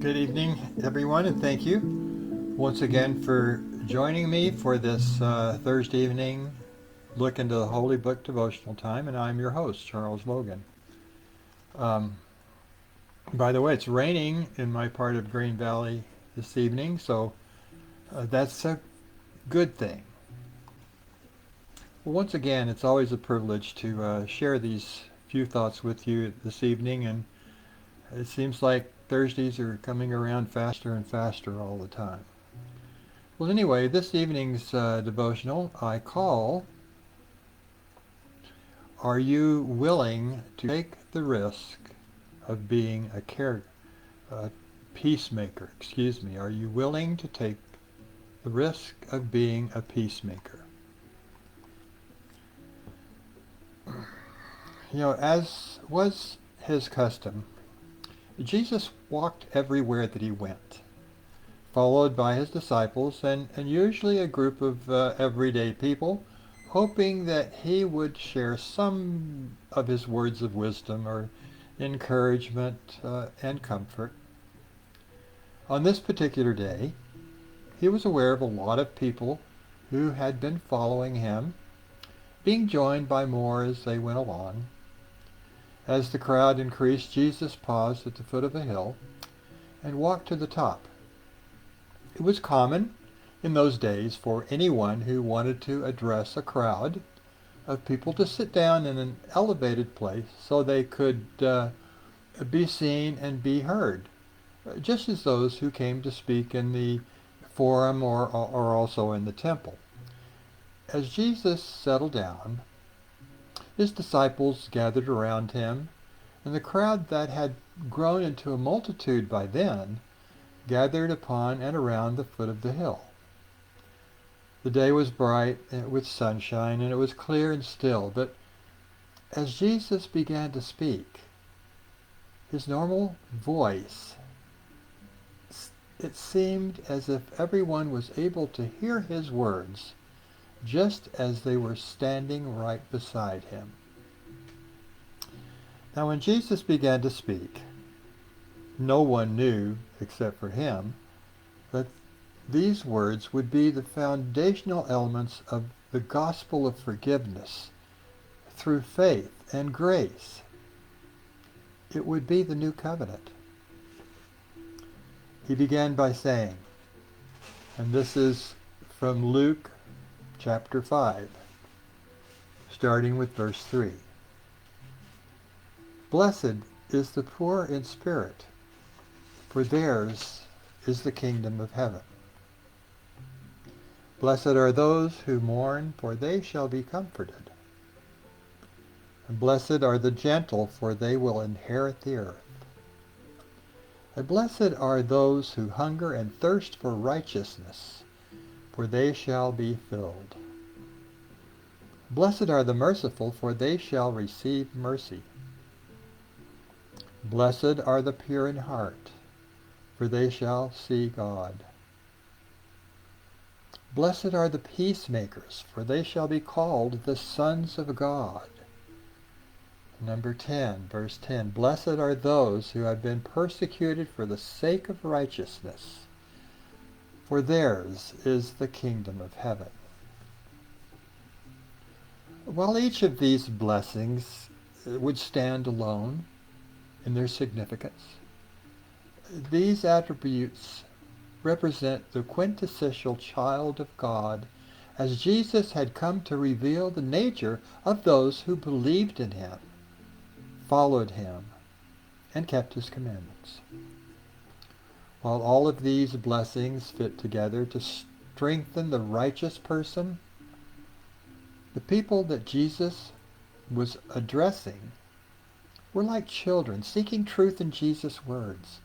Good evening, everyone, and thank you once again for joining me for this Thursday evening look into the Holy Book devotional time, and I'm your host, Charles Logan. Um, by the way, it's raining in my part of Green Valley this evening, so that's a good thing. Well, once again, it's always a privilege to share these few thoughts with you this evening, and it seems like Thursdays are coming around faster and faster all the time. Well, anyway, this evening's devotional I call, Are You Willing to Take the Risk of Being a Peacemaker? Are you willing to take the risk of being a peacemaker? As was his custom, Jesus walked everywhere that he went, followed by his disciples and usually a group of everyday people, hoping that he would share some of his words of wisdom or encouragement and comfort. On this particular day, he was aware of a lot of people who had been following him, being joined by more as they went along. As the crowd increased, Jesus paused at the foot of a hill and walked to the top. It was common in those days for anyone who wanted to address a crowd of people to sit down in an elevated place so they could be seen and be heard, just as those who came to speak in the forum or also in the temple. As Jesus settled down, his disciples gathered around him, and the crowd that had grown into a multitude by then gathered upon and around the foot of the hill. The day was bright with sunshine, and it was clear and still, but as Jesus began to speak, his normal voice, it seemed as if everyone was able to hear his words just as they were standing right beside him. Now, when Jesus began to speak, no one knew, except for him, that these words would be the foundational elements of the gospel of forgiveness through faith and grace. It would be the new covenant. He began by saying, and this is from Luke chapter 5, starting with verse 3. Blessed is the poor in spirit, for theirs is the kingdom of heaven. Blessed are those who mourn, for they shall be comforted. And blessed are the gentle, for they will inherit the earth. And blessed are those who hunger and thirst for righteousness, for they shall be filled. Blessed are the merciful, for they shall receive mercy. Blessed are the pure in heart, for they shall see God. Blessed are the peacemakers, for they shall be called the sons of God. Number 10, verse 10, Blessed are those who have been persecuted for the sake of righteousness, for theirs is the kingdom of heaven. While each of these blessings would stand alone in their significance, these attributes represent the quintessential child of God, as Jesus had come to reveal the nature of those who believed in him, followed him, and kept his commandments. While all of these blessings fit together to strengthen the righteous person, the people that Jesus was addressing were like children seeking truth in Jesus' words,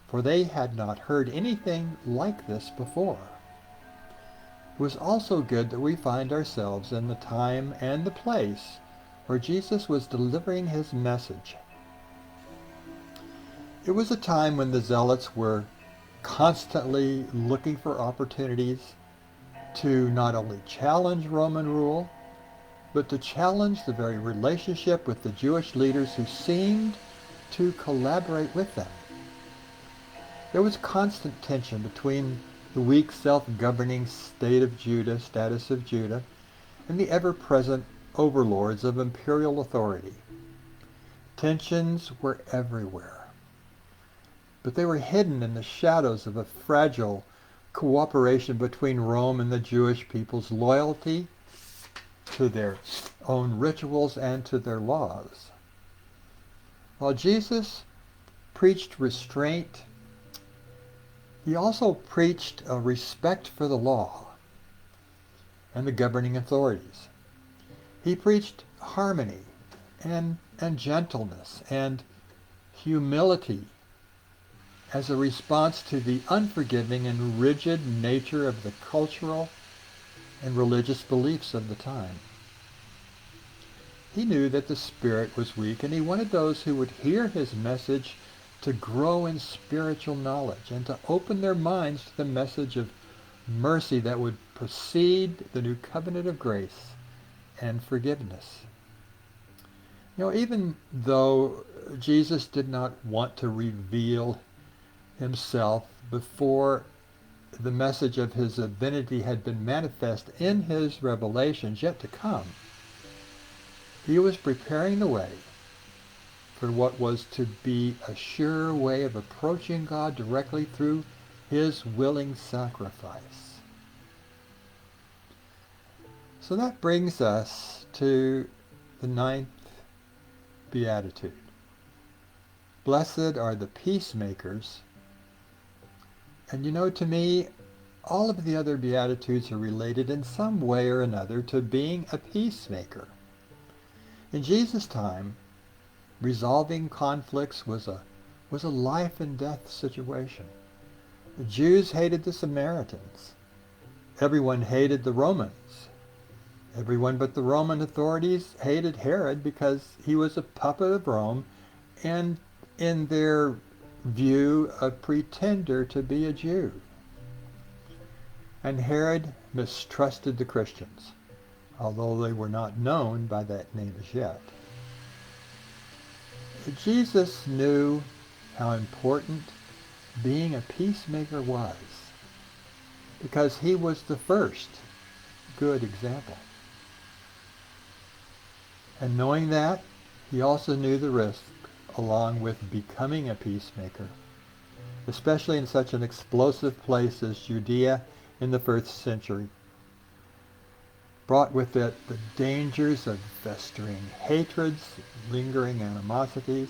for they had not heard anything like this before. It was also good that we find ourselves in the time and the place where Jesus was delivering his message. It was a time when the zealots were constantly looking for opportunities to not only challenge Roman rule, but to challenge the very relationship with the Jewish leaders who seemed to collaborate with them. There was constant tension between the weak self-governing status of Judah and the ever-present overlords of imperial authority. Tensions were everywhere, but they were hidden in the shadows of a fragile cooperation between Rome and the Jewish people's loyalty to their own rituals and to their laws. While Jesus preached restraint, he also preached a respect for the law and the governing authorities. He preached harmony and gentleness and humility as a response to the unforgiving and rigid nature of the cultural and religious beliefs of the time. He knew that the spirit was weak, and he wanted those who would hear his message to grow in spiritual knowledge and to open their minds to the message of mercy that would precede the new covenant of grace and forgiveness. Even though Jesus did not want to reveal himself before the message of his divinity had been manifest in his revelations yet to come, he was preparing the way for what was to be a sure way of approaching God directly through his willing sacrifice. So that brings us to the 9th beatitude. Blessed are the peacemakers. And to me, all of the other beatitudes are related in some way or another to being a peacemaker. In Jesus' time, resolving conflicts was a life and death situation. The Jews hated the Samaritans. Everyone hated the Romans. Everyone but the Roman authorities hated Herod because he was a puppet of Rome and, in their view, a pretender to be a Jew. And Herod mistrusted the Christians, although they were not known by that name as yet. Jesus knew how important being a peacemaker was, because he was the first good example. And knowing that, he also knew the risk along with becoming a peacemaker, especially in such an explosive place as Judea in the first century. Brought with it the dangers of festering hatreds, lingering animosities,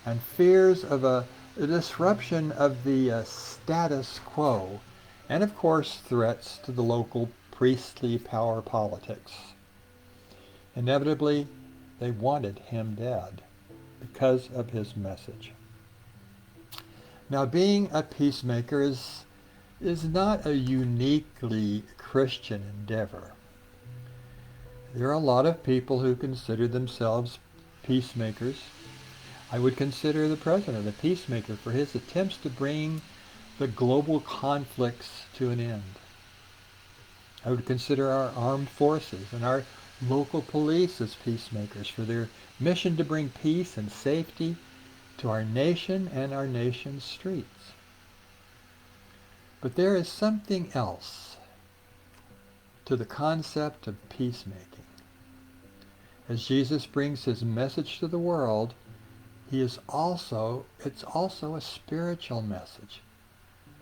and fears of a disruption of the status quo, and of course threats to the local priestly power politics. Inevitably, they wanted him dead because of his message. Now, being a peacemaker is not a uniquely Christian endeavor. There are a lot of people who consider themselves peacemakers. I would consider the president a peacemaker for his attempts to bring the global conflicts to an end. I would consider our armed forces and our local police as peacemakers for their mission to bring peace and safety to our nation and our nation's streets. But there is something else to the concept of peacemaking. As Jesus brings his message to the world, it's also a spiritual message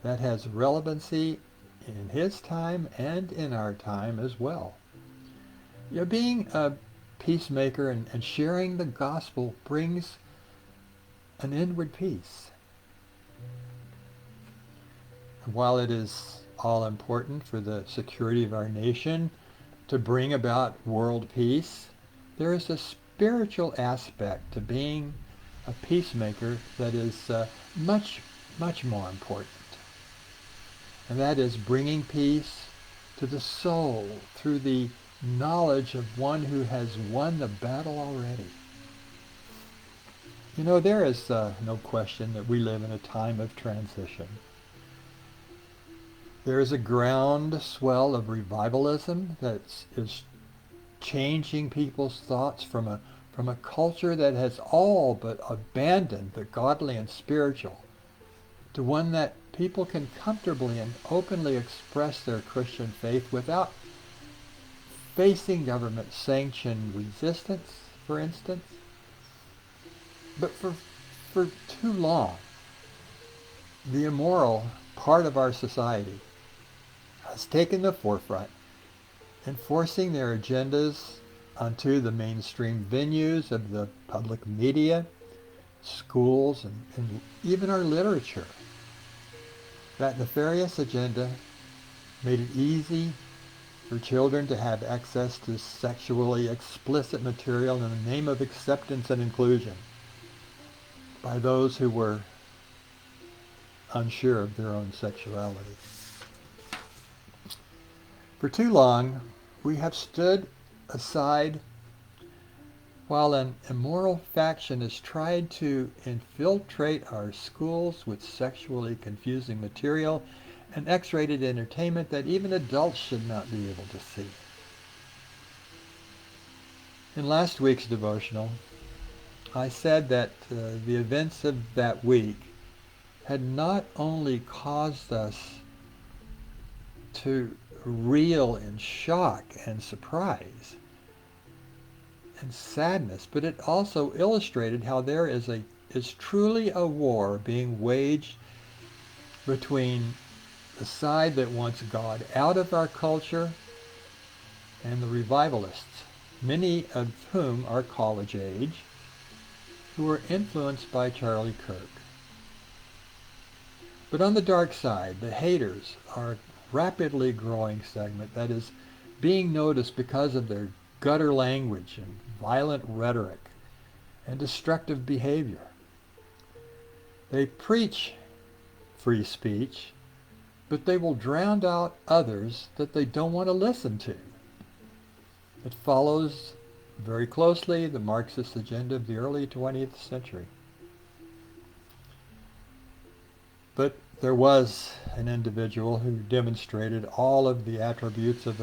that has relevancy in his time and in our time as well. Being a peacemaker and sharing the gospel brings an inward peace. And while it is all important for the security of our nation to bring about world peace, there is a spiritual aspect to being a peacemaker that is much, much more important. And that is bringing peace to the soul through the knowledge of one who has won the battle already. There is no question that we live in a time of transition. There is a groundswell of revivalism that is changing people's thoughts from a culture that has all but abandoned the godly and spiritual to one that people can comfortably and openly express their Christian faith without facing government-sanctioned resistance, for instance. But for too long, the immoral part of our society has taken the forefront, enforcing their agendas onto the mainstream venues of the public media, schools, and even our literature. That nefarious agenda made it easy for children to have access to sexually explicit material in the name of acceptance and inclusion by those who were unsure of their own sexuality. For too long, we have stood aside while an immoral faction has tried to infiltrate our schools with sexually confusing material and X-rated entertainment that even adults should not be able to see. In last week's devotional, I said that the events of that week had not only caused us to reel in shock and surprise and sadness, but it also illustrated how there is truly a war being waged between the side that wants God out of our culture and the revivalists, many of whom are college age, who were influenced by Charlie Kirk. But on the dark side, the haters are a rapidly growing segment that is being noticed because of their gutter language and violent rhetoric and destructive behavior. They preach free speech, but they will drown out others that they don't want to listen to. It follows very closely the Marxist agenda of the early 20th century. But there was an individual who demonstrated all of the attributes of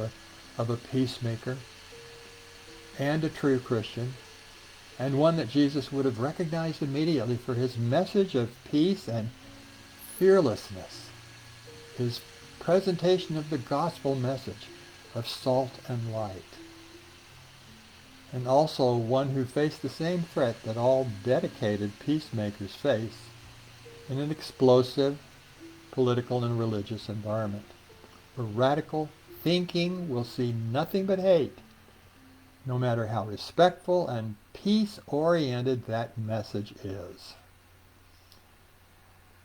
a peacemaker and a true Christian, and one that Jesus would have recognized immediately for his message of peace and fearlessness, his presentation of the gospel message of salt and light, and also one who faced the same threat that all dedicated peacemakers face in an explosive political and religious environment, where radical thinking will see nothing but hate, no matter how respectful and peace-oriented that message is.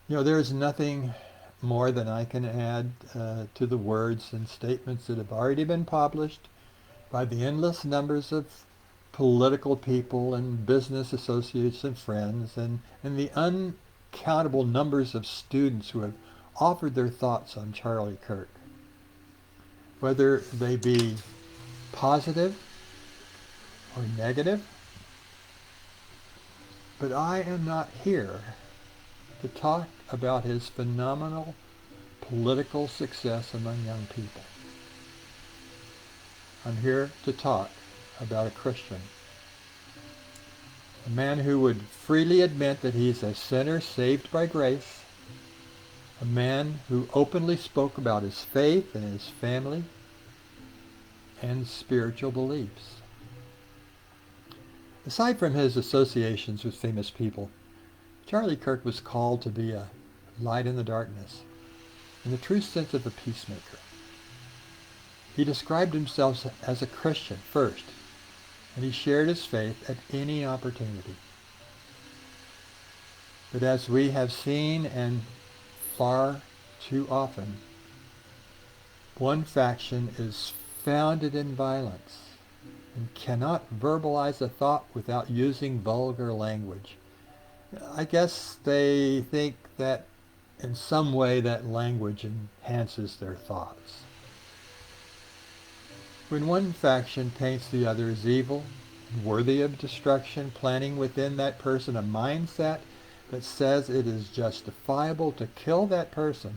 There is nothing more than I can add to the words and statements that have already been published by the endless numbers of political people and business associates and friends, and the uncountable numbers of students who have offered their thoughts on Charlie Kirk, whether they be positive or negative. But I am not here to talk about his phenomenal political success among young people. I'm here to talk about a Christian, a man who would freely admit that he's a sinner saved by grace, a man who openly spoke about his faith and his family and spiritual beliefs. Aside from his associations with famous people, Charlie Kirk was called to be a light in the darkness, in the true sense of a peacemaker. He described himself as a Christian first, and he shared his faith at any opportunity. But as we have seen, and far too often, one faction is founded in violence and cannot verbalize a thought without using vulgar language. I guess they think that in some way that language enhances their thoughts. When one faction paints the other as evil and worthy of destruction, planting within that person a mindset that says it is justifiable to kill that person,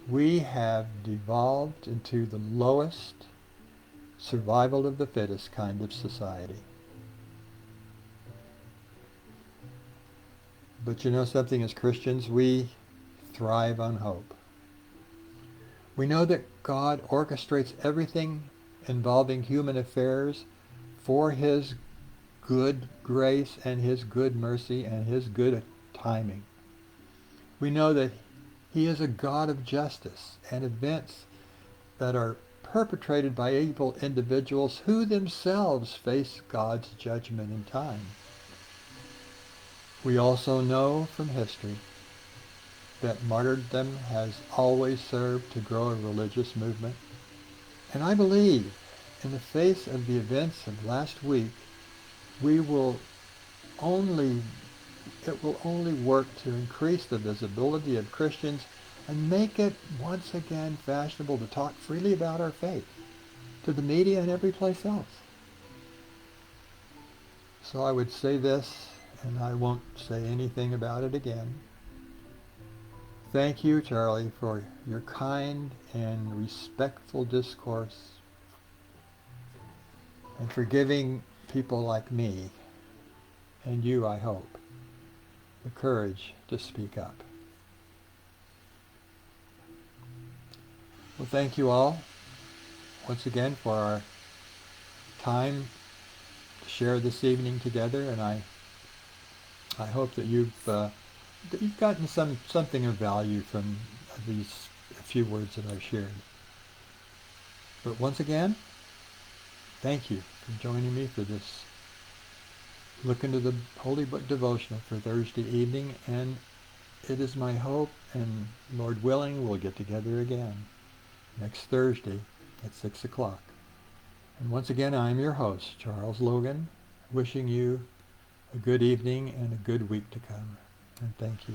we have devolved into the lowest survival of the fittest kind of society. But you know something, as Christians, we thrive on hope. We know that God orchestrates everything involving human affairs for his good grace and his good mercy and his good timing. We know that he is a God of justice, and events that are perpetrated by evil individuals who themselves face God's judgment in time. We also know from history that martyrdom has always served to grow a religious movement. And I believe, in the face of the events of last week, we will only it will only work to increase the visibility of Christians and make it once again fashionable to talk freely about our faith to the media and every place else. So I would say this, and I won't say anything about it again. Thank you, Charlie, for your kind and respectful discourse and for giving people like me, and you, I hope, the courage to speak up. Well, thank you all once again for our time to share this evening together, and I hope that you've gotten something of value from these few words that I've shared. But once again, thank you for joining me for this look into the Holy Book Devotional for Thursday evening, and it is my hope, and Lord willing, we'll get together again next Thursday at 6 o'clock. And once again, I'm your host, Charles Logan, wishing you a good evening and a good week to come. And thank you.